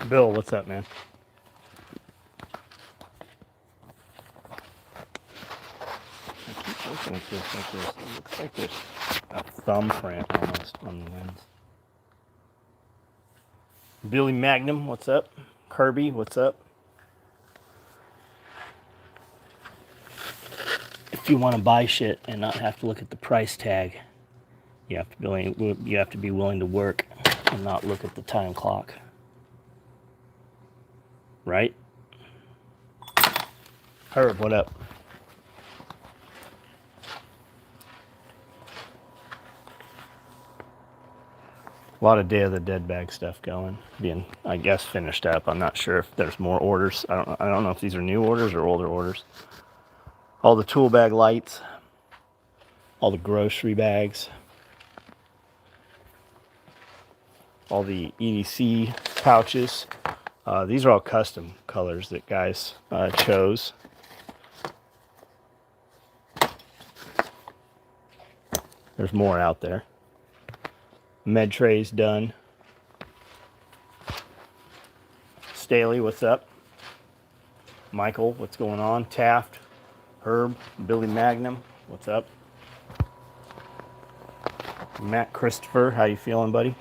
Bill, what's up, man? I keep looking at this like this. It looks like there's a thumbprint almost on the lens. Billy Magnum, what's up? Kirby, what's up? If you want to buy shit and not have to look at the price tag, you have to be willing to work and not look at the time clock. Right? Herb, what up? A lot of Day of the Dead bag stuff going, being, I guess, finished up. I'm not sure if there's more orders. I don't know if these are new orders or older orders. All the tool bag lights, all the grocery bags, all the EDC pouches. These are all custom colors that guys chose. There's more out there. Med trays done. Staley, what's up? Michael, what's going on? Taft, Herb, Billy Magnum, what's up? Matt Christopher, how you feeling, buddy?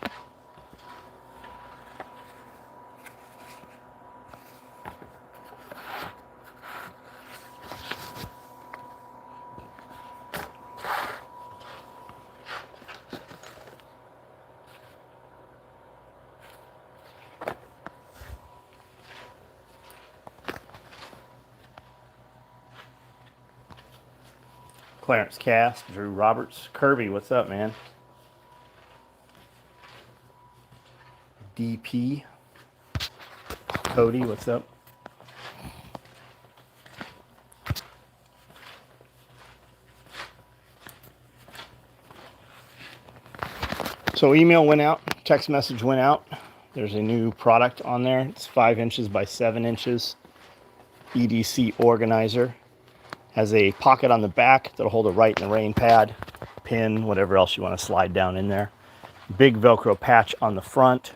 Clarence Cast, Drew Roberts, Kirby, what's up, man? DP, Cody, what's up? So email went out, text message went out. There's a new product on there. It's 5 inches by 7 inches. Edc Organizer. Has a pocket on the back that'll hold a write and a rain pad, pin, whatever else you want to slide down in there. Big Velcro patch on the front.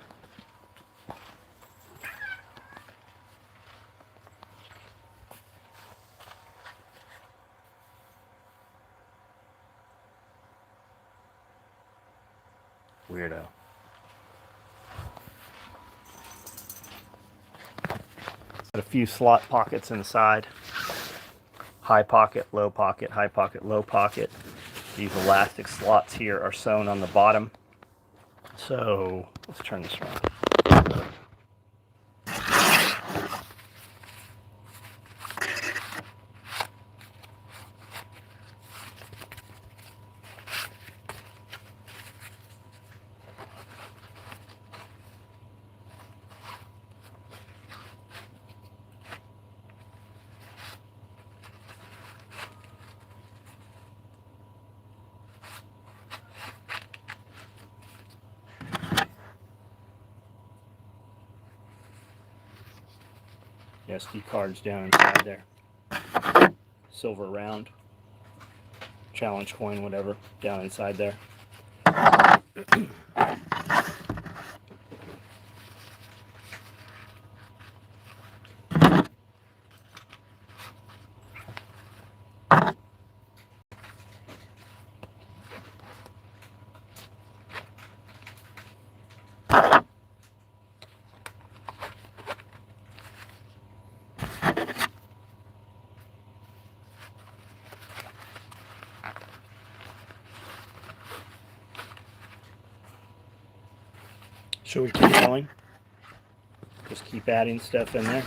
Weirdo. Got a few slot pockets inside. High pocket, low pocket, high pocket, low pocket. These elastic slots here are sewn on the bottom. So let's turn this around. SD cards down inside there. Silver round. Challenge coin, whatever, down inside there. Should we keep going? Just keep adding stuff in there.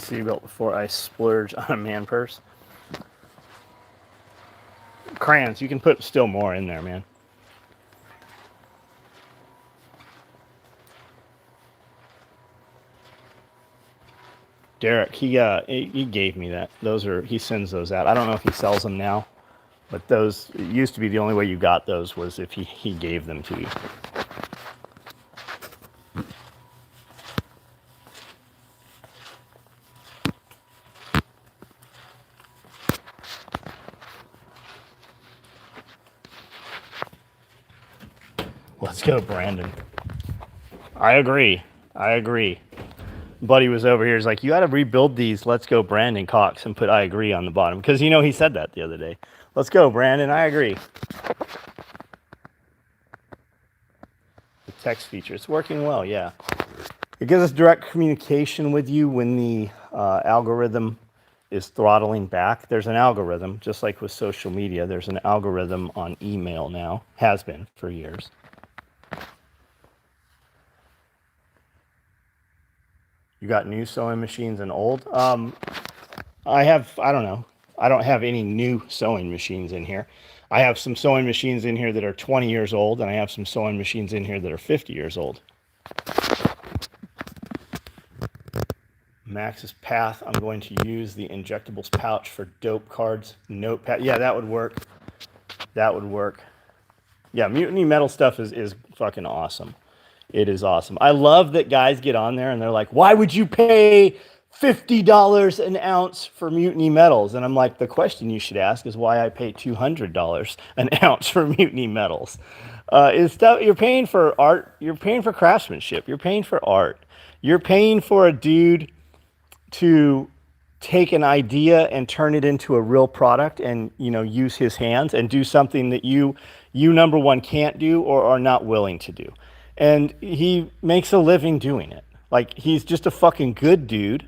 seatbelt before I splurge on a man purse. Crayons, you can put still more in there, man. Derek, he gave me that. He sends those out. I don't know if he sells them now, but those, it used to be the only way you got those was if he gave them to you. Let's go, Brandon. I agree. Buddy was over here. He's like, you got to rebuild these Let's Go Brandon Cox and put I agree on the bottom. Because, he said that the other day. Let's go, Brandon. I agree. The text feature. It's working well, yeah. It gives us direct communication with you when the algorithm is throttling back. There's an algorithm, just like with social media. There's an algorithm on email now. Has been for years. You got new sewing machines and old? I don't know. I don't have any new sewing machines in here. I have some sewing machines in here that are 20 years old, and I have some sewing machines in here that are 50 years old. Max's Path, I'm going to use the injectables pouch for dope cards. Notepad. Yeah, that would work. Yeah, Mutiny Metal stuff is fucking awesome. It is awesome. I love that guys get on there and they're like, why would you pay $50 an ounce for Mutiny Metals? And I'm like, the question you should ask is why I pay $200 an ounce for Mutiny Metals. You're paying for art. You're paying for craftsmanship. You're paying for art. You're paying for a dude to take an idea and turn it into a real product and, use his hands and do something that you number one can't do or are not willing to do. And he makes a living doing it. Like, he's just a fucking good dude.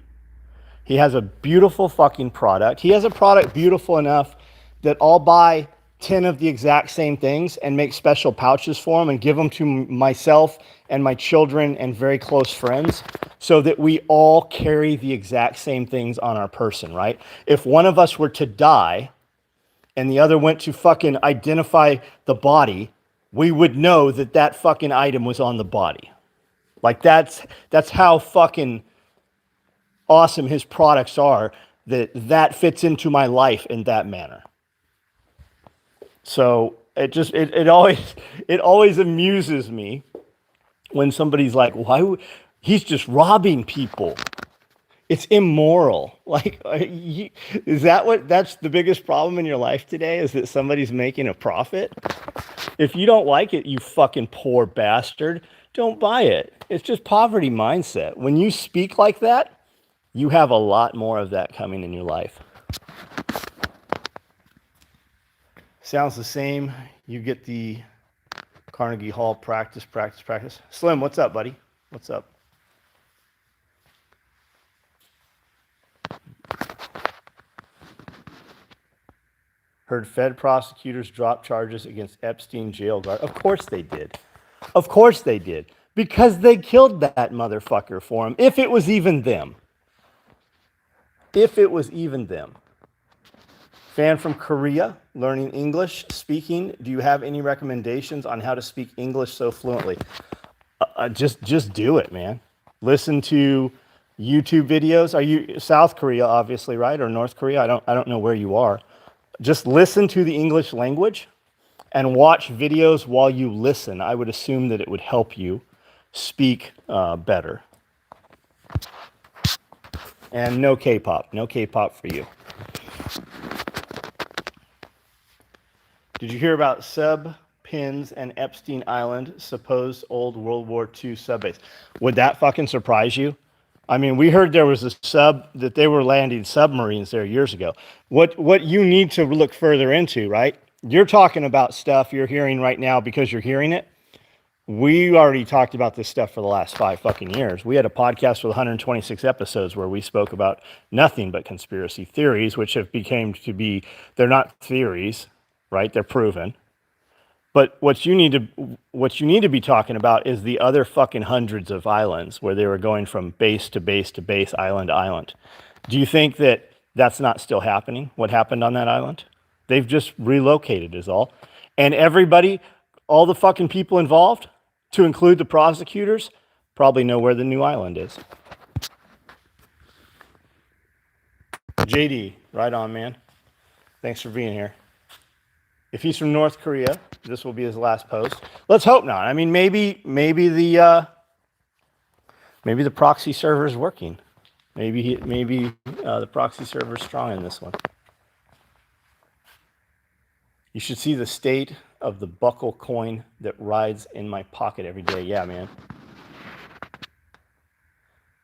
He has a beautiful fucking product. He has a product beautiful enough that I'll buy 10 of the exact same things and make special pouches for him and give them to myself and my children and very close friends so that we all carry the exact same things on our person, right? If one of us were to die and the other went to fucking identify the body, we would know that fucking item was on the body. Like, that's how fucking awesome his products are, that fits into my life in that manner. So it always amuses me when somebody's like, he's just robbing people. It's immoral. Like, that's the biggest problem in your life today, is that somebody's making a profit? If you don't like it, you fucking poor bastard, don't buy it. It's just poverty mindset. When you speak like that, you have a lot more of that coming in your life. Sounds the same. You get the Carnegie Hall practice. Slim, what's up, buddy? What's up? Heard Fed prosecutors drop charges against Epstein jail guard. Of course they did. Because they killed that motherfucker for him. If it was even them. Fan from Korea, learning English, speaking. Do you have any recommendations on how to speak English so fluently? Just do it, man. Listen to YouTube videos. Are you South Korea, obviously, right? Or North Korea? I don't know where you are. Just listen to the English language and watch videos while you listen. I would assume that it would help you speak better. And no K-pop. No K-pop for you. Did you hear about sub pins and Epstein Island, supposed old World War II sub base? Would that fucking surprise you? I mean, we heard there was a that they were landing submarines there years ago. What you need to look further into, right? You're talking about stuff you're hearing right now because you're hearing it. We already talked about this stuff for the last 5 fucking years. We had a podcast with 126 episodes where we spoke about nothing but conspiracy theories, which have become to be, they're not theories, right? They're proven. But what you need to be talking about is the other fucking hundreds of islands where they were going from base to base to base, island to island. Do you think that that's not still happening? What happened on that island? They've just relocated is all. And everybody, all the fucking people involved, to include the prosecutors, probably know where the new island is. JD, right on, man. Thanks for being here. If he's from North Korea, this will be his last post. Let's hope not. I mean, maybe the proxy server is working. Maybe the proxy server is strong in this one. You should see the state of the buckle coin that rides in my pocket every day. Yeah, man.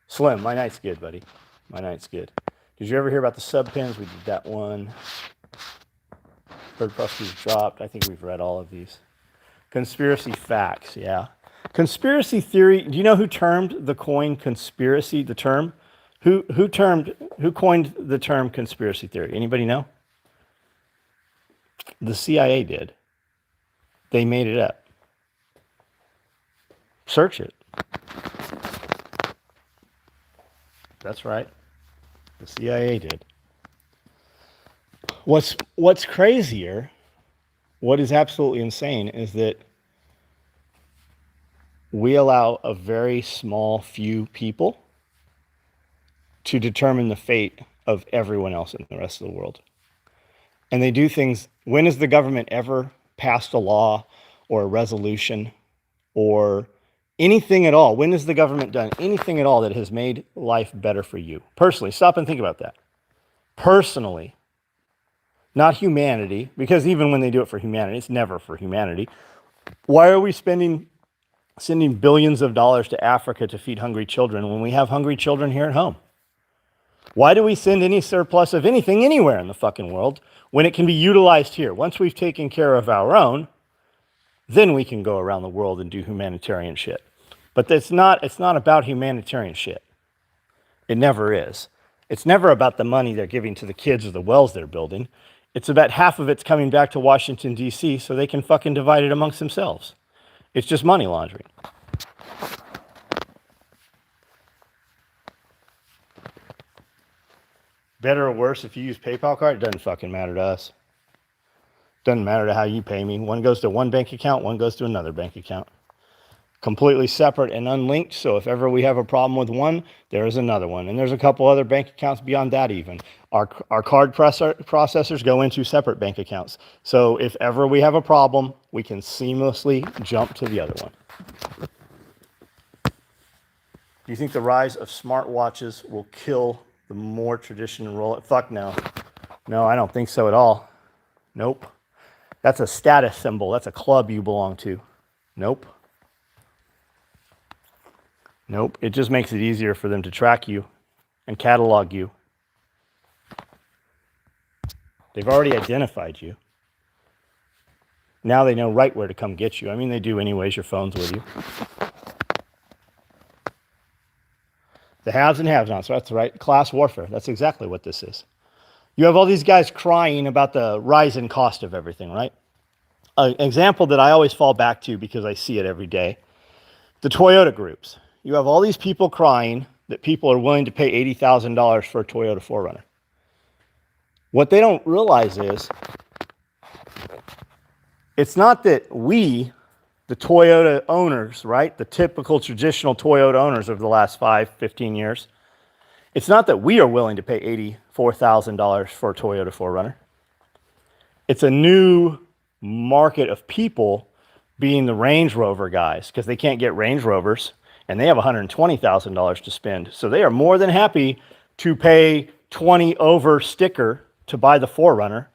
Slim, my night's good, buddy. My night's good. Did you ever hear about the sub pins? We did that one. Bird Buster's dropped. I think we've read all of these. Conspiracy facts, yeah. Conspiracy theory. Do you know who termed the coin conspiracy? The term, who coined the term conspiracy theory? Anybody know? The CIA did. They made it up. Search it. That's right. The CIA did. What's crazier, what is absolutely insane, is that we allow a very small few people to determine the fate of everyone else in the rest of the world. And they do things. When has the government ever passed a law or a resolution or anything at all? When has the government done anything at all that has made life better for you? Personally, stop and think about that. Personally. Not humanity, because even when they do it for humanity, it's never for humanity. Why are we sending billions of dollars to Africa to feed hungry children when we have hungry children here at home? Why do we send any surplus of anything anywhere in the fucking world when it can be utilized here? Once we've taken care of our own, then we can go around the world and do humanitarian shit. But it's not about humanitarian shit. It never is. It's never about the money they're giving to the kids or the wells they're building. It's about half of it's coming back to Washington, D.C. so they can fucking divide it amongst themselves. It's just money laundering. Better or worse if you use PayPal card, it doesn't fucking matter to us. Doesn't matter to how you pay me. One goes to one bank account, one goes to another bank account. Completely separate and unlinked, so if ever we have a problem with one, there is another one. And there's a couple other bank accounts beyond that even. Our card processors go into separate bank accounts. So if ever we have a problem, we can seamlessly jump to the other one. Do you think the rise of smartwatches will kill the more traditional roll? Fuck no. No, I don't think so at all. Nope. That's a status symbol. That's a club you belong to. Nope. Nope. It just makes it easier for them to track you and catalog you. They've already identified you. Now they know right where to come get you. I mean, they do anyways. Your phone's with you. The haves and have-nots. That's right. Class warfare. That's exactly what this is. You have all these guys crying about the rise in cost of everything, right? An example that I always fall back to because I see it every day. The Toyota groups. You have all these people crying that people are willing to pay $80,000 for a Toyota 4Runner. What they don't realize is it's not that we, the Toyota owners, right, the typical traditional Toyota owners over the last 15 years, it's not that we are willing to pay $84,000 for a Toyota 4Runner. It's a new market of people being the Range Rover guys because they can't get Range Rovers. And they have $120,000 to spend. So they are more than happy to pay 20 over sticker to buy the 4Runner.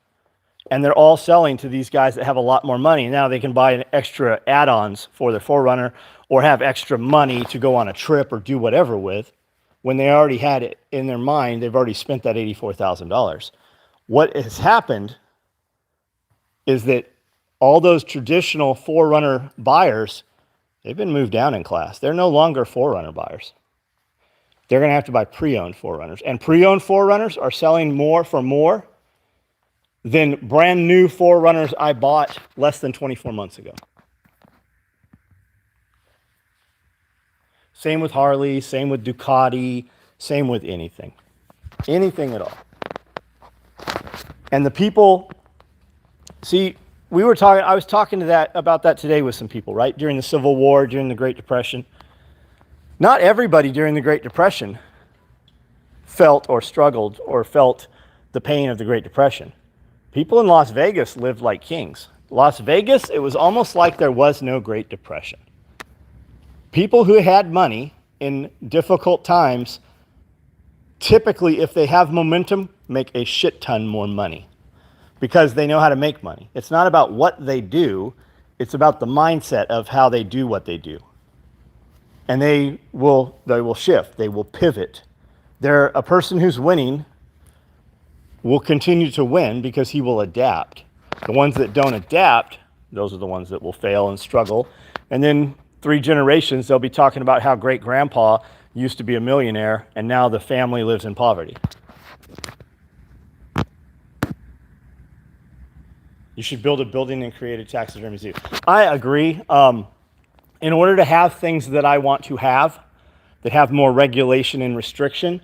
And they're all selling to these guys that have a lot more money. Now they can buy an extra add-ons for their 4Runner or have extra money to go on a trip or do whatever with. When they already had it in their mind, they've already spent that $84,000. What has happened is that all those traditional 4Runner buyers, they've been moved down in class. They're no longer 4Runner buyers. They're going to have to buy pre-owned 4Runners. And pre-owned 4Runners are selling more for more than brand new Forerunners I bought less than 24 months ago. Same with Harley, same with Ducati, same with anything. Anything at all. And the people, see, I was talking about that today with some people, right? During the Civil War, during the Great Depression. Not everybody during the Great Depression felt or struggled or felt the pain of the Great Depression. People in Las Vegas lived like kings. Las Vegas, it was almost like there was no Great Depression. People who had money in difficult times, typically, if they have momentum, make a shit ton more money because they know how to make money. It's not about what they do. It's about the mindset of how they do what they do. And they will shift. They will pivot. A person who's winning will continue to win because he will adapt. The ones that don't adapt, those are the ones that will fail and struggle. And then 3 generations, they'll be talking about how great grandpa used to be a millionaire and now the family lives in poverty. You should build a building and create a taxidermy zoo. I agree. In order to have things that I want to have, that have more regulation and restriction,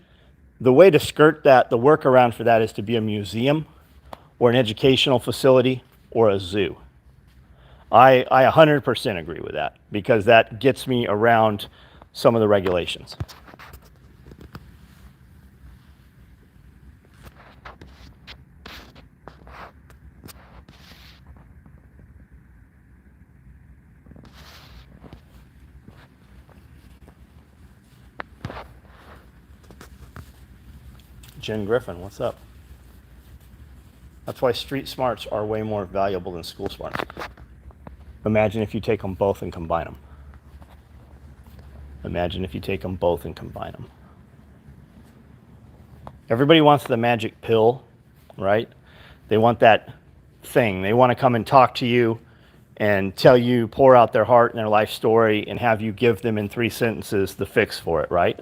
the way to skirt that, the workaround for that is to be a museum or an educational facility or a zoo. I 100% agree with that because that gets me around some of the regulations. Jen Griffin, what's up? That's why street smarts are way more valuable than school smarts. Imagine if you take them both and combine them. Imagine if you take them both and combine them. Everybody wants the magic pill, right? They want that thing. They want to come and talk to you and tell you, pour out their heart and their life story and have you give them in 3 sentences the fix for it, right?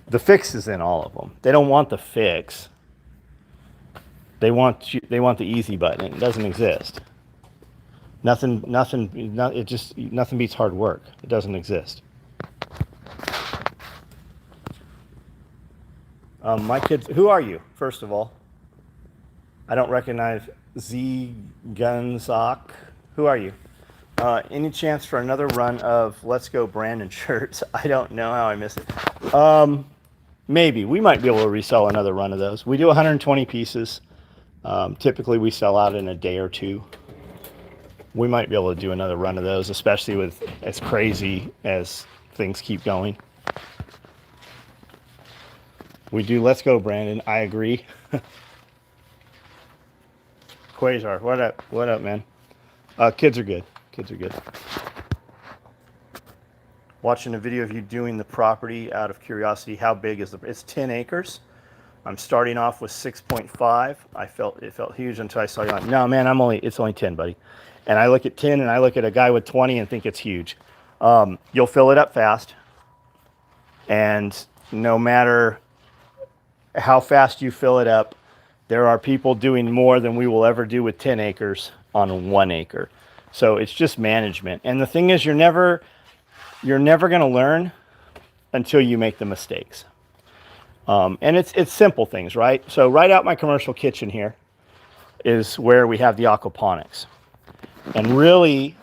The fix is in all of them. They don't want the fix. They want the easy button. It doesn't exist. Nothing beats hard work. It doesn't exist. My kids, who are you, first of all? I don't recognize Z Gunzak. Who are you? Any chance for another run of Let's Go Brandon shirts? I don't know how I missed it. Maybe. We might be able to resell another run of those. We do 120 pieces. Typically, we sell out in a day or 2. We might be able to do another run of those, especially with as crazy as things keep going. We do Let's Go Brandon. I agree. Quasar, what up? What up, man? Kids are good. Kids are good. Watching a video of you doing the property out of curiosity. How big is it's 10 acres. I'm starting off with 6.5. It felt huge until I saw you on. No, man, it's only 10, buddy. And I look at 10 and I look at a guy with 20 and think it's huge. You'll fill it up fast. And no matter how fast you fill it up, there are people doing more than we will ever do with 10 acres on 1 acre. So it's just management. And the thing is, you're never going to learn until you make the mistakes. And it's simple things, right? So right out my commercial kitchen here is where we have the aquaponics. And really,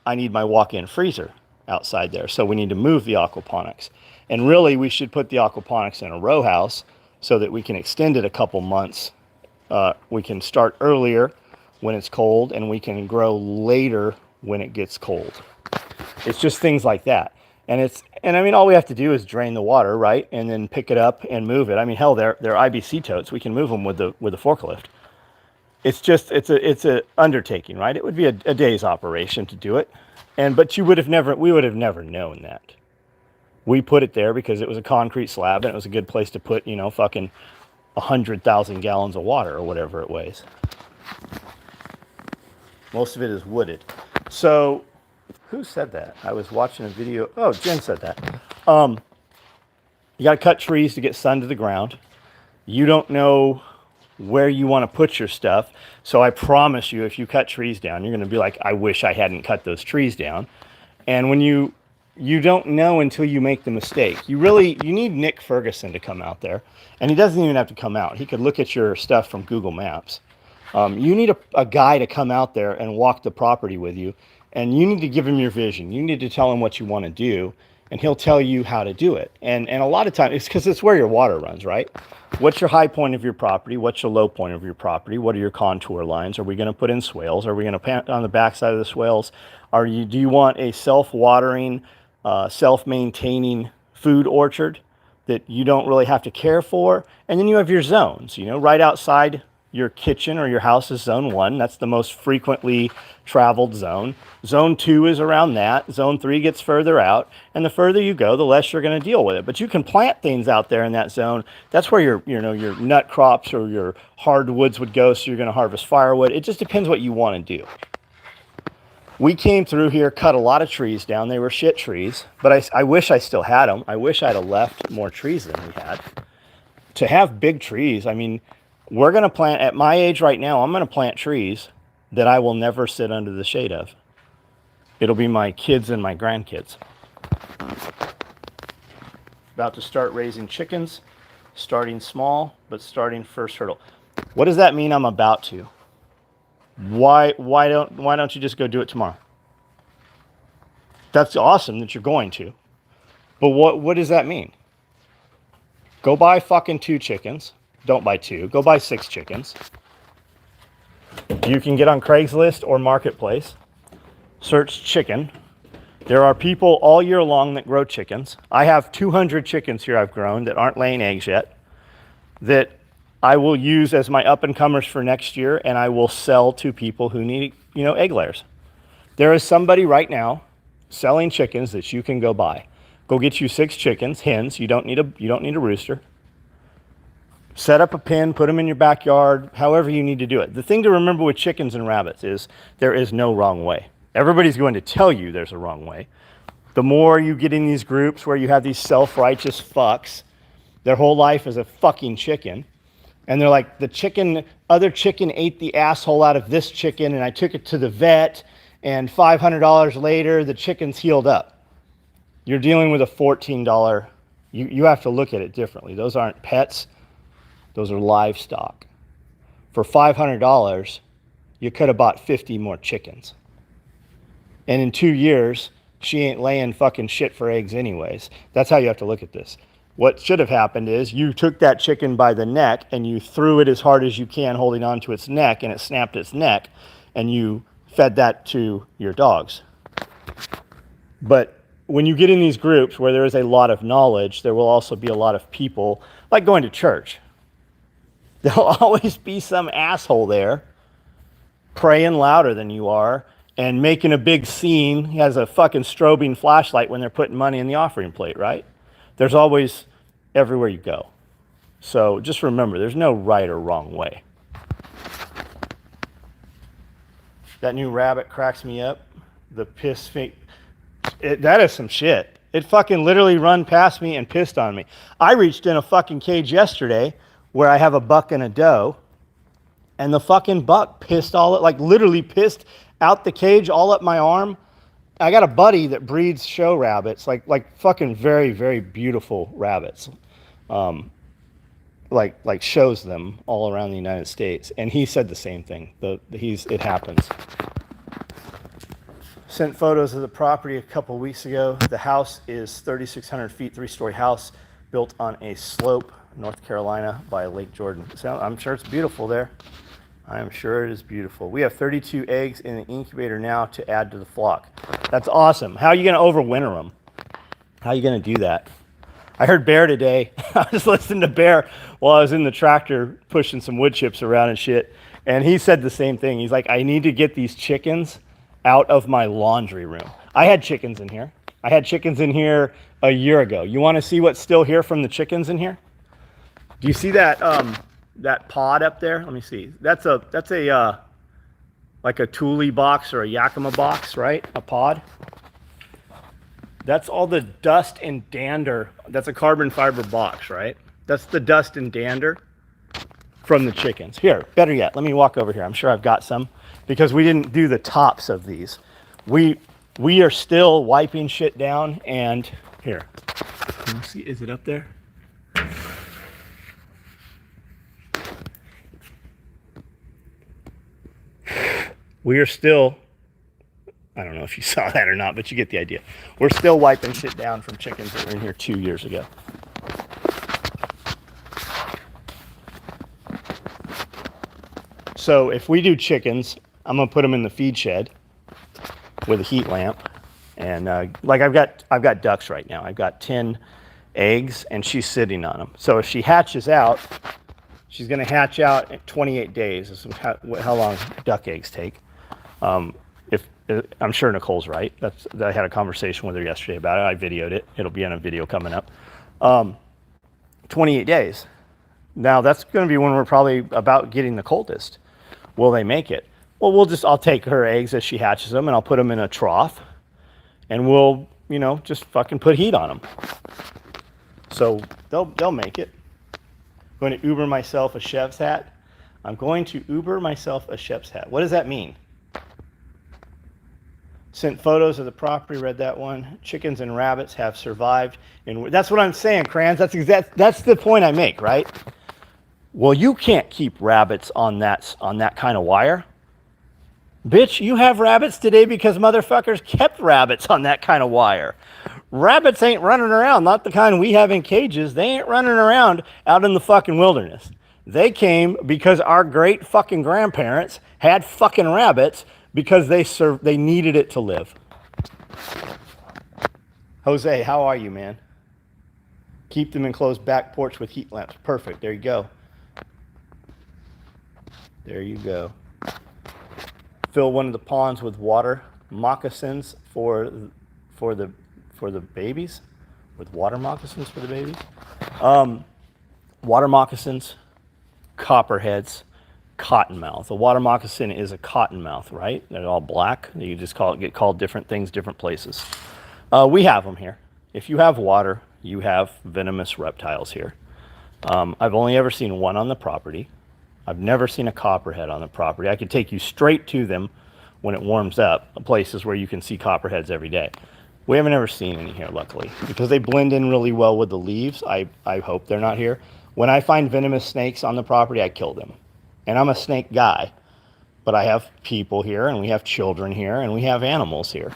I need my walk-in freezer outside there. So we need to move the aquaponics. And really, we should put the aquaponics in a row house so that we can extend it a couple months. We can start earlier when it's cold, and we can grow later when it gets cold. It's just things like that. And I mean, all we have to do is drain the water, right? And then pick it up and move it. I mean, hell, they're IBC totes. We can move them with the forklift. It's a undertaking, right? It would be a day's operation to do it. But we would have never known that. We put it there because it was a concrete slab and it was a good place to put, fucking 100,000 gallons of water or whatever it weighs. Most of it is wooded. So, who said that? I was watching a video. Oh, Jen said that. You got to cut trees to get sun to the ground. You don't know where you want to put your stuff. So I promise you, if you cut trees down, you're going to be like, I wish I hadn't cut those trees down. And when you don't know until you make the mistake. You need Nick Ferguson to come out there. And he doesn't even have to come out. He could look at your stuff from Google Maps. You need a guy to come out there and walk the property with you. And you need to give him your vision. You need to tell him what you want to do. And he'll tell you how to do it. And a lot of times, it's because it's where your water runs, right? What's your high point of your property? What's your low point of your property? What are your contour lines? Are we going to put in swales? Are we going to plant on the backside of the swales? Do you want a self-watering, self-maintaining food orchard that you don't really have to care for? And then you have your zones, right outside your kitchen or your house is zone 1. That's the most frequently traveled zone. Zone 2 is around that. Zone 3 gets further out. And the further you go, the less you're going to deal with it. But you can plant things out there in that zone. That's where your nut crops or your hardwoods would go. So you're going to harvest firewood. It just depends what you want to do. We came through here, cut a lot of trees down. They were shit trees, but I wish I still had them. I wish I'd have left more trees than we had. To have big trees, I mean, we're going to plant, at my age right now, I'm going to plant trees that I will never sit under the shade of. It'll be my kids and my grandkids. About to start raising chickens, starting small, but starting first hurdle. What does that mean I'm about to? Why don't you just go do it tomorrow? That's awesome that you're going to. But what does that mean? Go buy fucking 2 chickens. Don't buy 2. Go buy 6 chickens. You can get on Craigslist or Marketplace. Search chicken. There are people all year long that grow chickens. I have 200 chickens here I've grown that aren't laying eggs yet, that I will use as my up-and-comers for next year, and I will sell to people who need, egg layers. There is somebody right now selling chickens that you can go buy. Go get you 6 chickens, hens. You don't need a rooster. Set up a pen, put them in your backyard, however you need to do it. The thing to remember with chickens and rabbits is there is no wrong way. Everybody's going to tell you there's a wrong way. The more you get in these groups where you have these self-righteous fucks, their whole life is a fucking chicken. And they're like, other chicken ate the asshole out of this chicken, and I took it to the vet, and $500 later, the chicken's healed up. You're dealing with a $14. You have to look at it differently. Those aren't pets. Those are livestock. For $500, you could have bought 50 more chickens. And in 2 years, she ain't laying fucking shit for eggs anyways. That's how you have to look at this. What should have happened is you took that chicken by the neck and you threw it as hard as you can, holding onto its neck, and it snapped its neck, and you fed that to your dogs. But when you get in these groups where there is a lot of knowledge, there will also be a lot of people, like going to church. There'll always be some asshole there praying louder than you are and making a big scene. He has a fucking strobing flashlight when they're putting money in the offering plate, right? There's always everywhere you go. So just remember, there's no right or wrong way. That new rabbit cracks me up. The piss feet. That is some shit. It fucking literally run past me and pissed on me. I reached in a fucking cage yesterday where I have a buck and a doe, and the fucking buck literally pissed out the cage all up my arm. I got a buddy that breeds show rabbits, like fucking very, very beautiful rabbits, like shows them all around the United States, and he said the same thing. It happens. Sent photos of the property a couple weeks ago. The house is 3,600 feet, 3-story house built on a slope, North Carolina, by Lake Jordan. So I'm sure it's beautiful there. I am sure it is beautiful. We have 32 eggs in the incubator now to add to the flock. That's awesome. How are you going to overwinter them? How are you going to do that? I heard Bear today. I was listening to Bear while I was in the tractor pushing some wood chips around and shit. And he said the same thing. He's like, I need to get these chickens out of my laundry room. I had chickens in here. I had chickens in here a year ago. You want to see what's still here from the chickens in here? Do you see that that pod up there? Let me see. That's a like a Thule box or a Yakima box, right? A pod. That's all the dust and dander. That's a carbon fiber box, right? That's the dust and dander from the chickens. Here, better yet, let me walk over here. I'm sure I've got some because we didn't do the tops of these. We are still wiping shit down, and here. Can you see, is it up there? We are still, I don't know if you saw that or not, but you get the idea. We're still wiping shit down from chickens that were in here 2 years ago. So if we do chickens, I'm gonna put them in the feed shed with a heat lamp, and like I've got ducks right now. I've got 10 eggs, and she's sitting on them. So if she hatches out, she's gonna hatch out in 28 days. This is how long duck eggs take. If I'm sure Nicole's right. I had a conversation with her yesterday about it. I videoed it. It'll be on a video coming up. 28 days. Now that's going to be when we're probably about getting the coldest. Will they make it? Well, I'll take her eggs as she hatches them, and I'll put them in a trough, and we'll, just fucking put heat on them. So they'll make it. I'm going to Uber myself a chef's hat. I'm going to Uber myself a chef's hat. What does that mean? Sent photos of the property, read that one. Chickens and rabbits have survived. And that's what I'm saying, Crans. That's the point I make, right? Well, you can't keep rabbits on that kind of wire. Bitch, you have rabbits today because motherfuckers kept rabbits on that kind of wire. Rabbits ain't running around, not the kind we have in cages. They ain't running around out in the fucking wilderness. They came because our great fucking grandparents had fucking rabbits because they needed it to live. Jose, how are you, man? Keep them enclosed back porch with heat lamps. Perfect. There you go. There you go. Fill one of the ponds with water. Moccasins for the babies. With water moccasins for the babies. Water moccasins, copperheads, cottonmouth. A water moccasin is a cottonmouth, right? They're all black. You just get called different things, different places. We have them here. If you have water, you have venomous reptiles here. I've only ever seen one on the property. I've never seen a copperhead on the property. I could take you straight to them when it warms up, places where you can see copperheads every day. We haven't ever seen any here, luckily, because they blend in really well with the leaves. I hope they're not here. When I find venomous snakes on the property, I kill them. And I'm a snake guy, but I have people here, and we have children here, and we have animals here.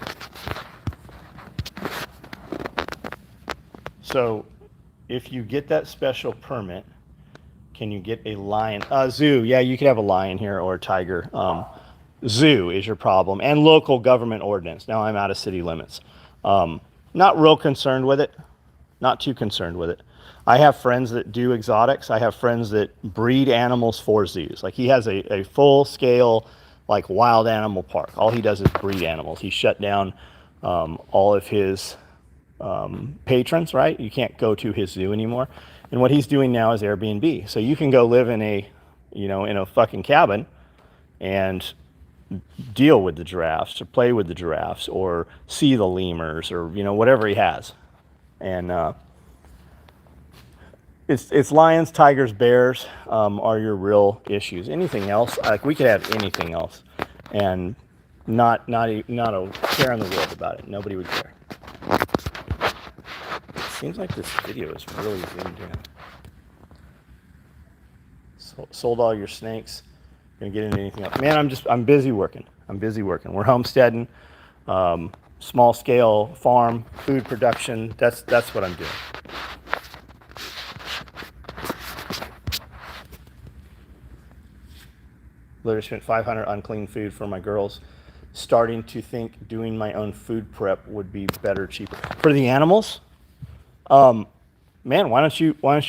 So if you get that special permit, can you get a lion? Zoo, yeah, you could have a lion here or a tiger. Zoo is your problem, and local government ordinance. Now I'm out of city limits. Not real concerned with it, not too concerned with it. I have friends that do exotics. I have friends that breed animals for zoos. Like he has a full-scale, like wild animal park. All he does is breed animals. He shut down all of his patrons, right? You can't go to his zoo anymore. And what he's doing now is Airbnb. So you can go live in a fucking cabin and deal with the giraffes or play with the giraffes or see the lemurs or, whatever he has. And it's lions, tigers, bears are your real issues. Anything else, like we could have anything else and not a care in the world about it. Nobody would care. Seems like this video is really zoomed in. Sold all your snakes. Gonna get into anything else? Man, I'm busy working. We're homesteading, small scale farm, food production. That's what I'm doing. Literally spent $500 on clean food for my girls. Starting to think doing my own food prep would be better, cheaper for the animals. Man, why don't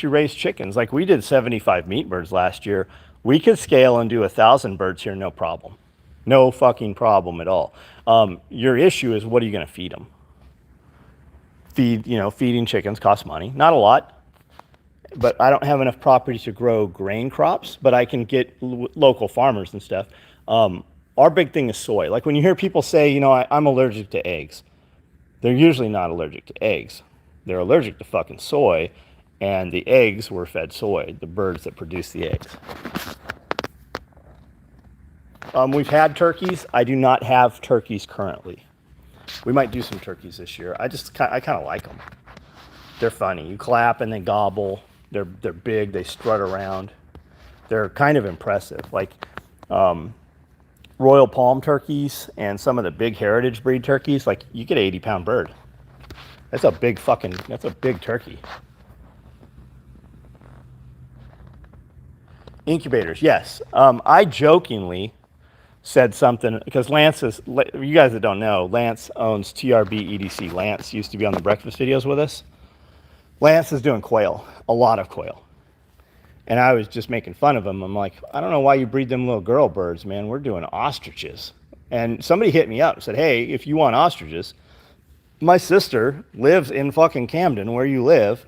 you raise chickens? Like we did 75 meat birds last year. We could scale and do 1,000 birds here, no problem. No fucking problem at all. Your issue is what are you going to feed them? Feeding chickens costs money. Not a lot, but I don't have enough property to grow grain crops, but I can get local farmers and stuff. Our big thing is soy. Like when you hear people say, I'm allergic to eggs, they're usually not allergic to eggs. They're allergic to fucking soy, and the eggs were fed soy, the birds that produce the eggs. We've had turkeys. I do not have turkeys currently. We might do some turkeys this year. I kind of like them. They're funny. You clap and they gobble. They're big. They strut around. They're kind of impressive. Like Royal Palm turkeys and some of the big heritage breed turkeys, like you get an 80-pound bird. That's a big turkey. Incubators, yes. I jokingly said something because Lance is, you guys that don't know, Lance owns TRB EDC. Lance used to be on the breakfast videos with us. Lance is doing quail, a lot of quail. And I was just making fun of him. I'm like, I don't know why you breed them little girl birds, man. We're doing ostriches. And somebody hit me up and said, hey, if you want ostriches, my sister lives in fucking Camden, where you live,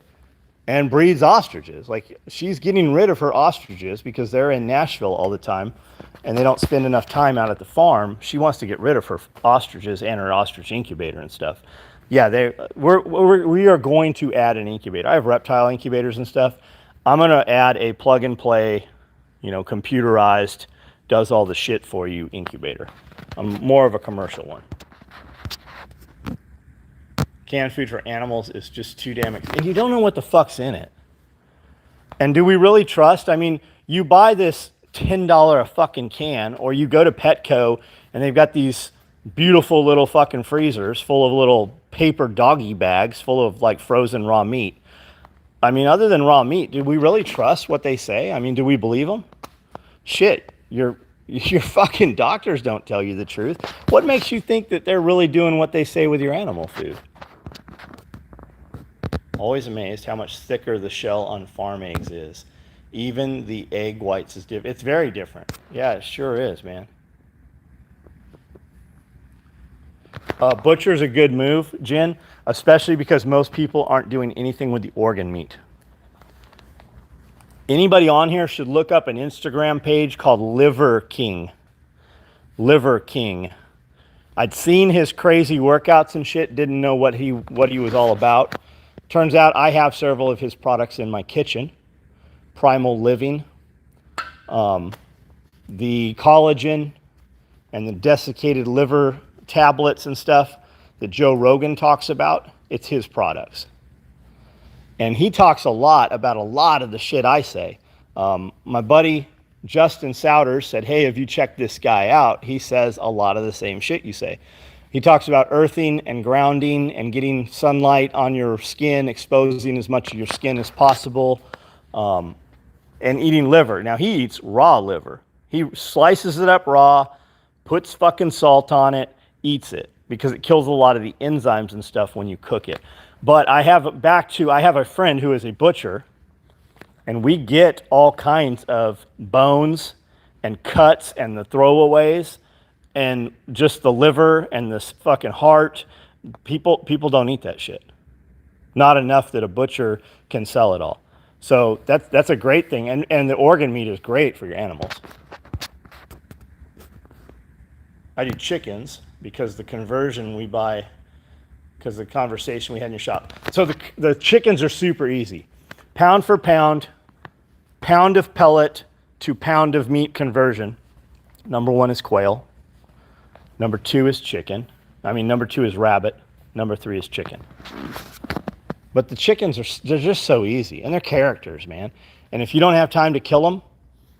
and breeds ostriches. Like, she's getting rid of her ostriches because they're in Nashville all the time and they don't spend enough time out at the farm. She wants to get rid of her ostriches and her ostrich incubator and stuff. Yeah, we are going to add an incubator. I have reptile incubators and stuff. I'm going to add a plug and play, computerized, does all the shit for you incubator. I'm more of a commercial one. Canned food for animals is just too damn expensive. And you don't know what the fuck's in it. And do we really trust? I mean, you buy this $10 a fucking can, or you go to Petco and they've got these beautiful little fucking freezers full of little paper doggy bags full of like frozen raw meat. I mean, other than raw meat, do we really trust what they say? I mean, do we believe them? Shit, your fucking doctors don't tell you the truth. What makes you think that they're really doing what they say with your animal food? Always amazed how much thicker the shell on farm eggs is. Even the egg whites is different. It's very different. Yeah, it sure is, man. Butcher's a good move, Jen, especially because most people aren't doing anything with the organ meat. Anybody on here should look up an Instagram page called Liver King. Liver King. I'd seen his crazy workouts and shit, didn't know what he was all about. Turns out I have several of his products in my kitchen. Primal Living, the collagen and the desiccated liver tablets and stuff that Joe Rogan talks about, it's his products. And he talks a lot about a lot of the shit I say. My buddy Justin Souders said, hey, have you checked this guy out? He says a lot of the same shit you say. He talks about earthing and grounding and getting sunlight on your skin, exposing as much of your skin as possible, and eating liver. Now, he eats raw liver. He slices it up raw, puts fucking salt on it, eats it, because it kills a lot of the enzymes and stuff when you cook it. But I have a friend who is a butcher, and we get all kinds of bones and cuts and the throwaways and just the liver and this fucking heart. People don't eat that shit. Not enough that a butcher can sell it all. So that's a great thing. And the organ meat is great for your animals. I do chickens because the conversion we buy, because the conversation we had in your shop. So the chickens are super easy. Pound for pound of pellet to pound of meat conversion. Number 1 is quail. Number 2 is chicken. Number 2 is rabbit. Number 3 is chicken. But the chickens they're just so easy, and they're characters, man. And if you don't have time to kill them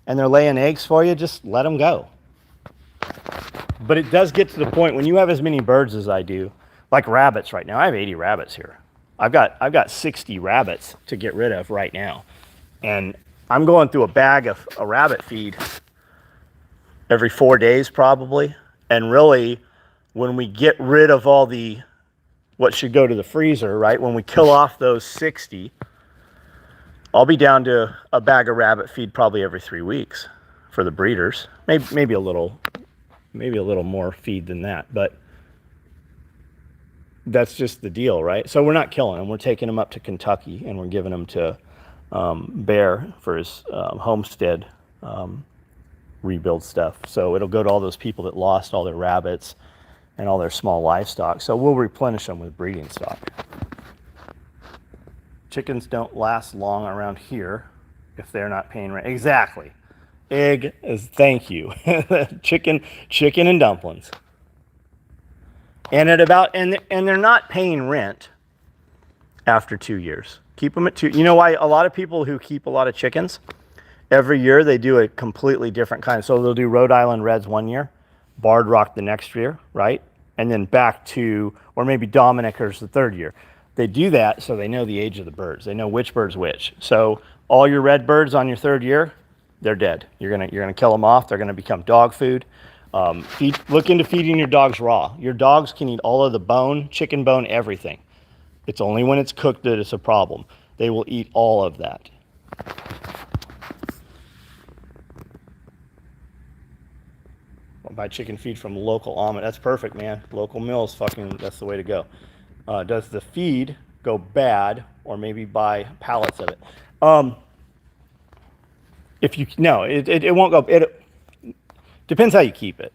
and they're laying eggs for you, just let them go. But it does get to the point when you have as many birds as I do, like rabbits right now. I have 80 rabbits here. I've got 60 rabbits to get rid of right now. And I'm going through a bag of a rabbit feed every 4 days probably. And really, when we get rid of all what should go to the freezer, right? When we kill off those 60, I'll be down to a bag of rabbit feed probably every 3 weeks for the breeders. Maybe a little more feed than that, but that's just the deal, right? So we're not killing them. We're taking them up to Kentucky and we're giving them to Bear for his homestead rebuild stuff. So it'll go to all those people that lost all their rabbits and all their small livestock. So we'll replenish them with breeding stock. Chickens don't last long around here if they're not paying rent. Exactly. Egg is thank you. chicken and dumplings. And at about and they're not paying rent after 2 years. Keep them at 2. You know why a lot of people who keep a lot of chickens, every year they do a completely different kind. So they'll do Rhode Island Reds 1 year, Barred Rock the next year, right? And then back to, or maybe Dominicers the 3rd year. They do that so they know the age of the birds. They know which bird's which. So all your red birds on your 3rd year, they're dead. You're gonna kill them off. They're gonna become dog food. Look into feeding your dogs raw. Your dogs can eat all of the bone, chicken bone, everything. It's only when it's cooked that it's a problem. They will eat all of that. Buy chicken feed from local almond. That's perfect, man. Local mills, that's the way to go. Does the feed go bad, or maybe buy pallets of it? It won't go. It depends how you keep it.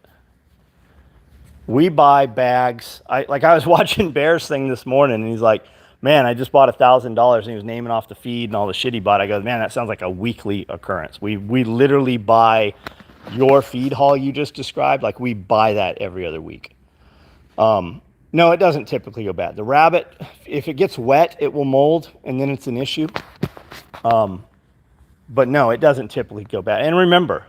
We buy bags. I was watching Bear's thing this morning, and he's like, "Man, I just bought $1,000," and he was naming off the feed and all the shit he bought. I go, "Man, that sounds like a weekly occurrence." We literally buy your feed haul you just described, like we buy that every other week. No, it doesn't typically go bad. The rabbit, if it gets wet, it will mold, and then it's an issue. But no, it doesn't typically go bad. And remember,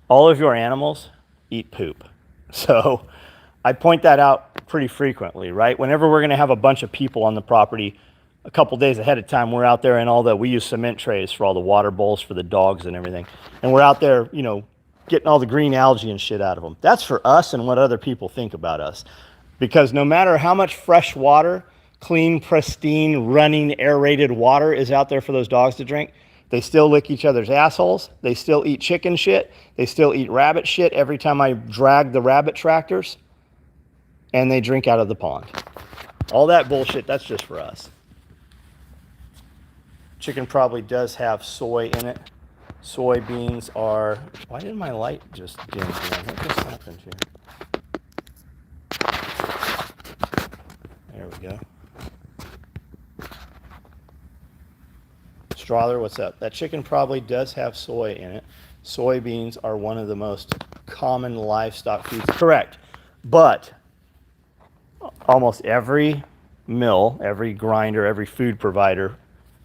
all of your animals eat poop. So I point that out pretty frequently, right? Whenever we're going to have a bunch of people on the property, a couple days ahead of time, we're out there and we use cement trays for all the water bowls for the dogs and everything. And we're out there, getting all the green algae and shit out of them. That's for us and what other people think about us. Because no matter how much fresh water, clean, pristine, running, aerated water is out there for those dogs to drink, they still lick each other's assholes. They still eat chicken shit. They still eat rabbit shit every time I drag the rabbit tractors. And they drink out of the pond. All that bullshit, that's just for us. Chicken probably does have soy in it. Soybeans are... Why did my light just dim here? What just happened here? There we go. Strother, what's up? That chicken probably does have soy in it. Soybeans are one of the most common livestock foods. Correct. But almost every mill, every grinder, every food provider,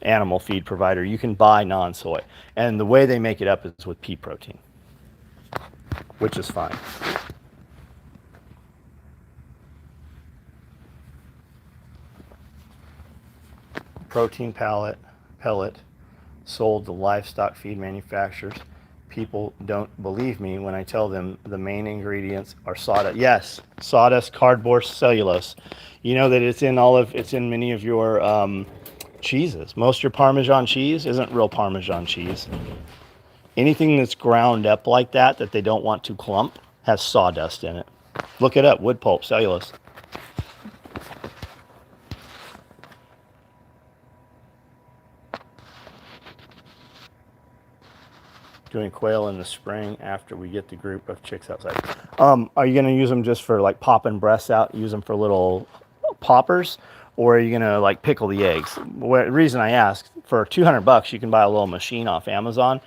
animal feed provider, you can buy non-soy. And the way they make it up is with pea protein, which is fine. Protein pellet sold to livestock feed manufacturers. People don't believe me when I tell them the main ingredients are sawdust. Yes, sawdust, cardboard, cellulose. You know that it's in many of your cheeses. Most of your Parmesan cheese isn't real Parmesan cheese. Anything that's ground up like that they don't want to clump has sawdust in it. Look it up, wood pulp, cellulose. Doing quail in the spring after we get the group of chicks outside. Are you going to use them just for like popping breasts out, use them for little poppers, or are you going to like pickle the eggs? The reason I ask, for $200 you can buy a little machine off Amazon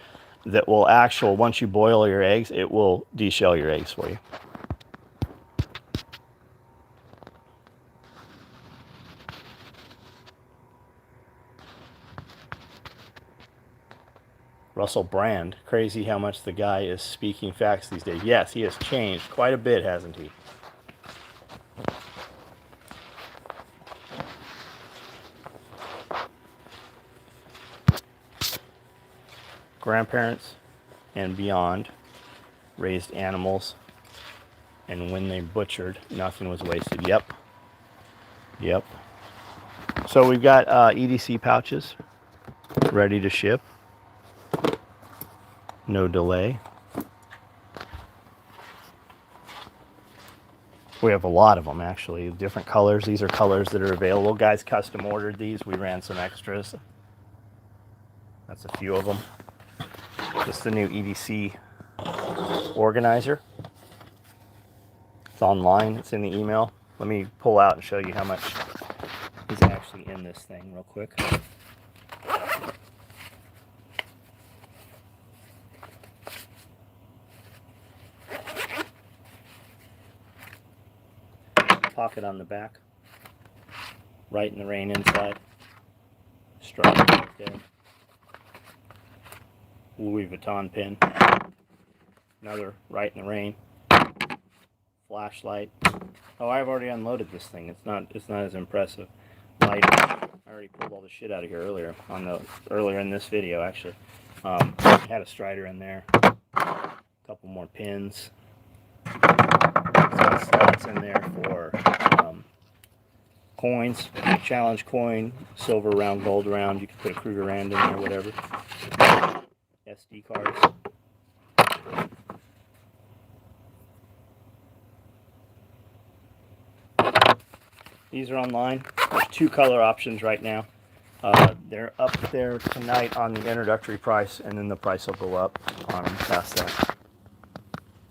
that will once you boil your eggs, it will deshell your eggs for you. Russell Brand, crazy how much the guy is speaking facts these days. Yes, he has changed quite a bit, hasn't he? Grandparents and beyond raised animals, and when they butchered, nothing was wasted. Yep. So we've got EDC pouches ready to ship. No delay. We have a lot of them, actually, different colors. These are colors that are available. Guys custom ordered these. We ran some extras. That's a few of them. This is the new EDC Organizer. It's online. It's in the email. Let me pull out and show you how much is actually in this thing real quick. pocket on the back. Right in the rain inside. Stripe right there. Louis Vuitton pin. Another right in the rain. Flashlight. Oh, I've already unloaded this thing. It's not as impressive. Lighter. I already pulled all the shit out of here earlier in this video actually. Had a strider in there. A couple more pins. Some slots in there for coins, challenge coin, silver round, gold round. You can put a Kruger Rand in there, whatever. SD cards. These are online. There's 2 color options right now. They're up there tonight on the introductory price, and then the price will go up on them past that.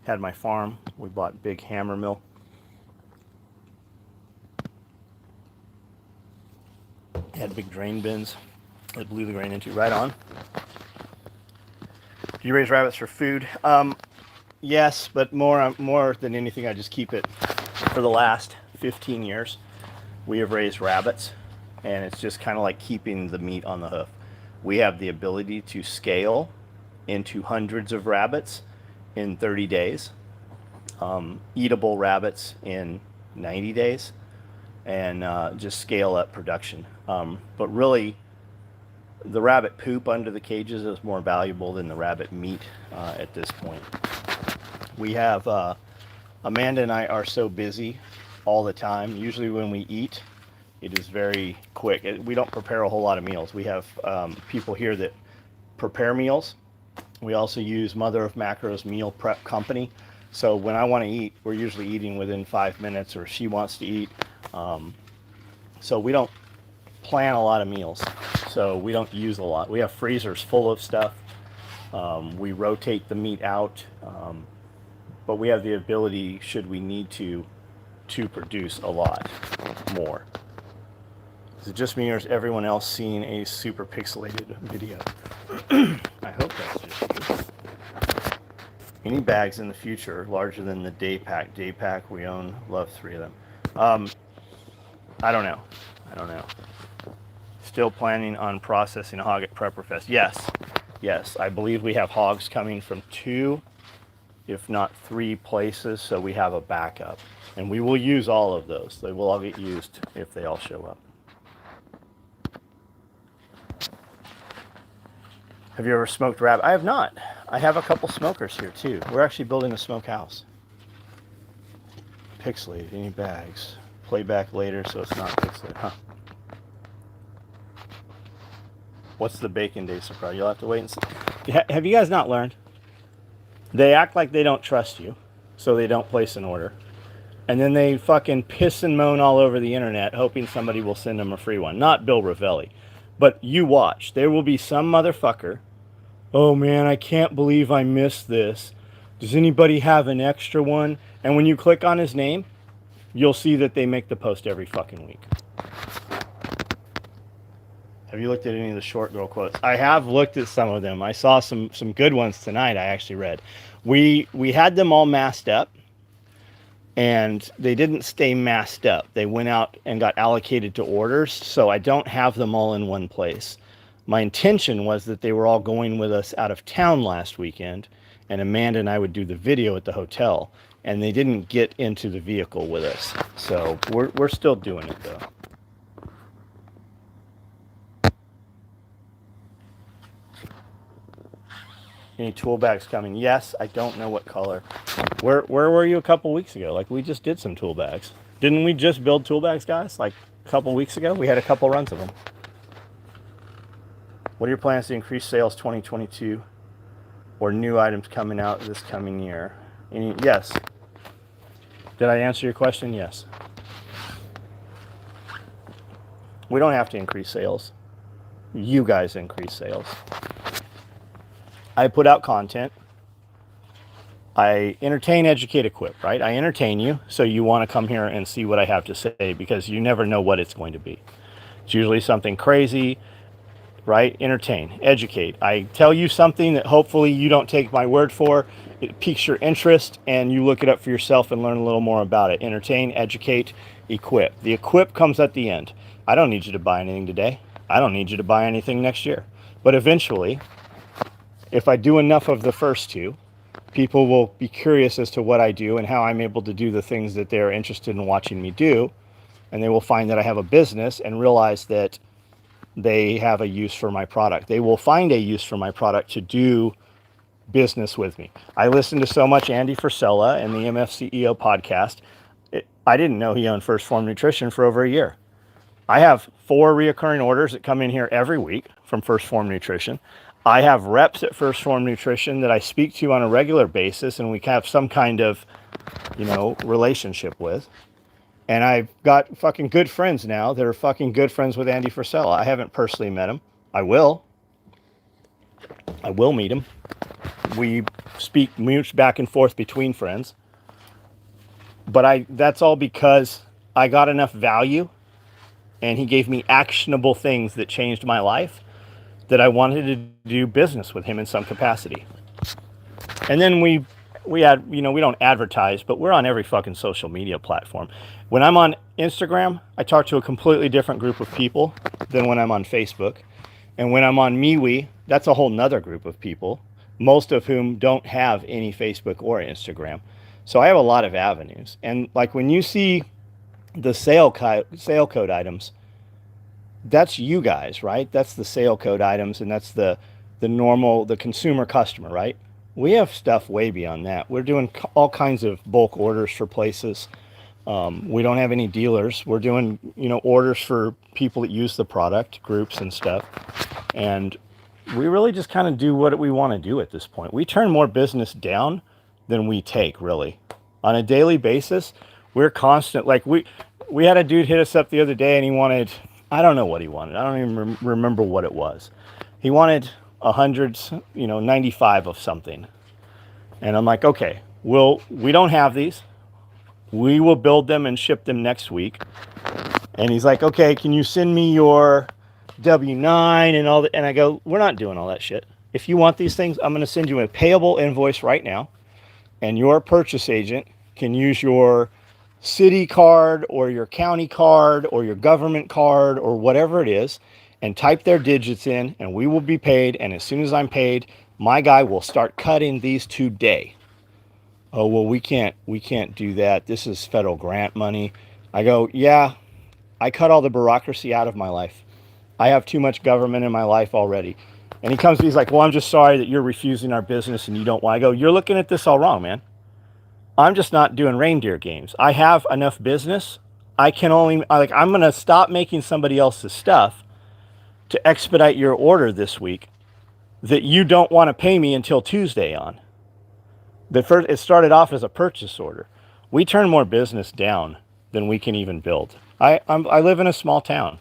Had my farm. We bought big hammer mill. Had big drain bins that blew the grain into. Right on. Do you raise rabbits for food? Yes, but more than anything, I just keep it. For the last 15 years, we have raised rabbits, and it's just kind of like keeping the meat on the hoof. We have the ability to scale into hundreds of rabbits in 30 days, eatable rabbits in 90 days, and just scale up production. But really, the rabbit poop under the cages is more valuable than the rabbit meat at this point. We have, Amanda and I are so busy all the time. Usually when we eat, it is very quick. We don't prepare a whole lot of meals. We have people here that prepare meals. We also use Mother of Macros meal prep company. So when I want to eat, we're usually eating within 5 minutes, or she wants to eat. So we don't plan a lot of meals. So we don't use a lot. We have freezers full of stuff. We rotate the meat out. But we have the ability, should we need to produce a lot more. Is it just me, or is everyone else seeing a super pixelated video? I hope that's just you. Any bags in the future larger than the day pack? Day pack, we own, love 3 of them. I don't know. Still planning on processing a hog at Prepperfest. Yes. I believe we have hogs coming from 2, if not 3 places, so we have a backup. And we will use all of those. They will all get used if they all show up. Have you ever smoked rabbit? I have not. I have a couple smokers here too. We're actually building a smokehouse. Pixelated, any bags? Play back later so it's not pixelated, huh? What's the bacon day surprise? You'll have to wait and see. Have you guys not learned? They act like they don't trust you, so they don't place an order. And then they fucking piss and moan all over the internet, hoping somebody will send them a free one. Not Bill Ravelli. But you watch. There will be some motherfucker. Oh man, I can't believe I missed this. Does anybody have an extra one? And when you click on his name, you'll see that they make the post every fucking week. Have you looked at any of the short girl quotes? I have looked at some of them. I saw some good ones tonight I actually read. We had them all masked up, and they didn't stay masked up. They went out and got allocated to orders, so I don't have them all in one place. My intention was that they were all going with us out of town last weekend, and Amanda and I would do the video at the hotel, and they didn't get into the vehicle with us. So we're still doing it though. Any tool bags coming? Yes, I don't know what color. Where were you a couple weeks ago? Like, we just did some tool bags. Didn't we just build tool bags, guys? Like a couple weeks ago? We had a couple runs of them. What are your plans to increase sales 2022 or new items coming out this coming year? Yes. Did I answer your question? Yes. We don't have to increase sales. You guys increase sales. I put out content. I entertain, educate, equip, right? I entertain you, so you want to come here and see what I have to say, because you never know what it's going to be. It's usually something crazy, right? Entertain, educate. I tell you something that hopefully you don't take my word for. It piques your interest, and you look it up for yourself and learn a little more about it. Entertain, educate, equip. The equip comes at the end. I don't need you to buy anything today. I don't need you to buy anything next year. But eventually, if I do enough of the first two, people will be curious as to what I do and how I'm able to do the things that they're interested in watching me do. And they will find that I have a business and realize that they have a use for my product. They will find a use for my product to do business with me. I listen to so much Andy Frisella and the MFCEO podcast. I didn't know he owned First Form Nutrition for over a year. I have 4 reoccurring orders that come in here every week from First Form Nutrition. I have reps at First Form Nutrition that I speak to on a regular basis, and we have some kind of, relationship with. And I've got fucking good friends now that are fucking good friends with Andy Frisella. I haven't personally met him. I will meet him. We speak much back and forth between friends. But that's all because I got enough value and he gave me actionable things that changed my life that I wanted to do business with him in some capacity. And then we had, we don't advertise, but we're on every fucking social media platform. When I'm on Instagram, I talk to a completely different group of people than when I'm on Facebook. And when I'm on MeWe, that's a whole nother group of people, most of whom don't have any Facebook or Instagram. So I have a lot of avenues. And like when you see the sale code items, that's you guys, right? That's the sale code items, and that's the consumer customer, right? We have stuff way beyond that. We're doing all kinds of bulk orders for places. We don't have any dealers. We're doing, orders for people that use the product, groups and stuff. And we really just kind of do what we want to do at this point. We turn more business down than we take, really. On a daily basis, we're constant. Like we had a dude hit us up the other day and he wanted, I don't know what he wanted. I don't even remember what it was. He wanted 95 of something. And I'm like, okay, we don't have these. We will build them and ship them next week. And he's like, okay, can you send me your W-9 and all that? And I go, we're not doing all that shit. If you want these things, I'm going to send you a payable invoice right now. And your purchase agent can use your city card or your county card or your government card or whatever it is and type their digits in, and we will be paid. And as soon as I'm paid, my guy will start cutting these today. Oh, well, we can't do that. This is federal grant money. I go, yeah, I cut all the bureaucracy out of my life. I have too much government in my life already. And he comes to me, he's like, well, I'm just sorry that you're refusing our business and you don't want. I go, you're looking at this all wrong, man. I'm just not doing reindeer games. I have enough business. I'm going to stop making somebody else's stuff to expedite your order this week that you don't want to pay me until Tuesday on. It started off as a purchase order. We turn more business down than we can even build. I live in a small town.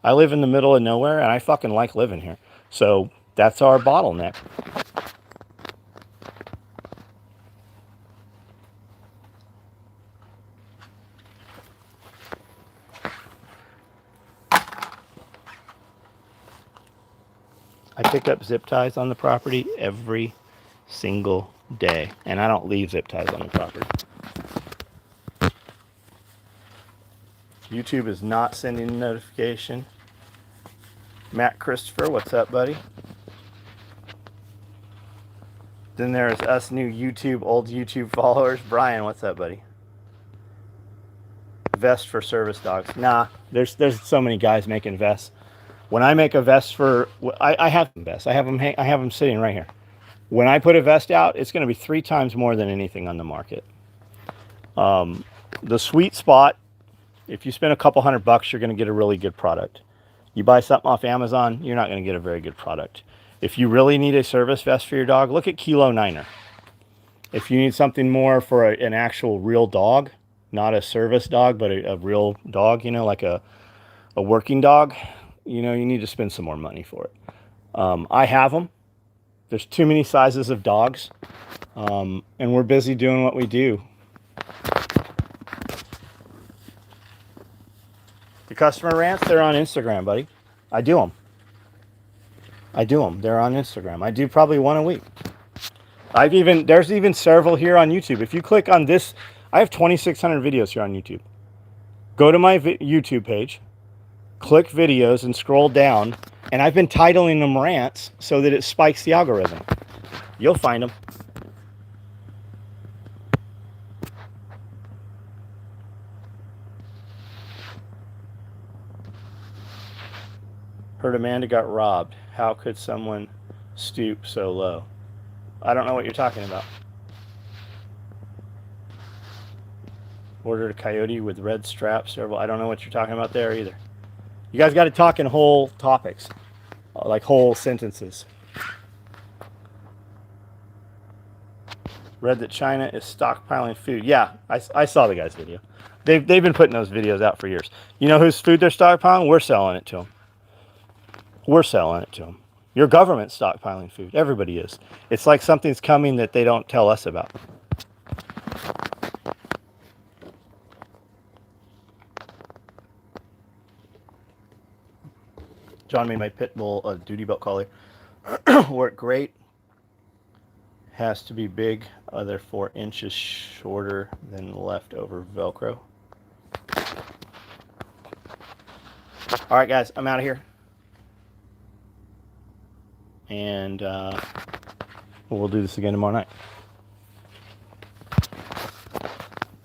I live in the middle of nowhere, and I fucking like living here. So that's our bottleneck. I pick up zip ties on the property every single day, and I don't leave zip ties on the property. YouTube is not sending a notification. Matt Christopher, what's up, buddy? Then there's us new old YouTube followers. Brian, what's up, buddy? Vest for service dogs. Nah, there's so many guys making vests. When I make a vest I have vests. I have them sitting right here. When I put a vest out, it's going to be 3 times more than anything on the market. The sweet spot, if you spend a couple $100, you're going to get a really good product. You buy something off Amazon, you're not going to get a very good product. If you really need a service vest for your dog, look at Kilo 9er. If you need something more for an actual real dog, not a service dog, but a real dog, like a working dog, you need to spend some more money for it. I have them. There's too many sizes of dogs, and we're busy doing what we do. The customer rants, they're on Instagram, buddy. I do them. They're on Instagram. I do probably one a week. There's even several here on YouTube. If you click on this, I have 2,600 videos here on YouTube. Go to my YouTube page, click videos, and scroll down. And I've been titling them rants so that it spikes the algorithm. You'll find them. Heard Amanda got robbed. How could someone stoop so low? I don't know what you're talking about. Ordered a coyote with red straps. I don't know what you're talking about there either. You guys got to talk in whole topics, like whole sentences. Read that China is stockpiling food. Yeah, I saw the guy's video. They've been putting those videos out for years. You know whose food they're stockpiling? We're selling it to them. We're selling it to them. Your government's stockpiling food. Everybody is. It's like something's coming that they don't tell us about. John made my pit bull a duty belt collar. Work great. Has to be big, other 4 inches shorter than leftover Velcro. All right, guys, I'm out of here. And we'll do this again tomorrow night.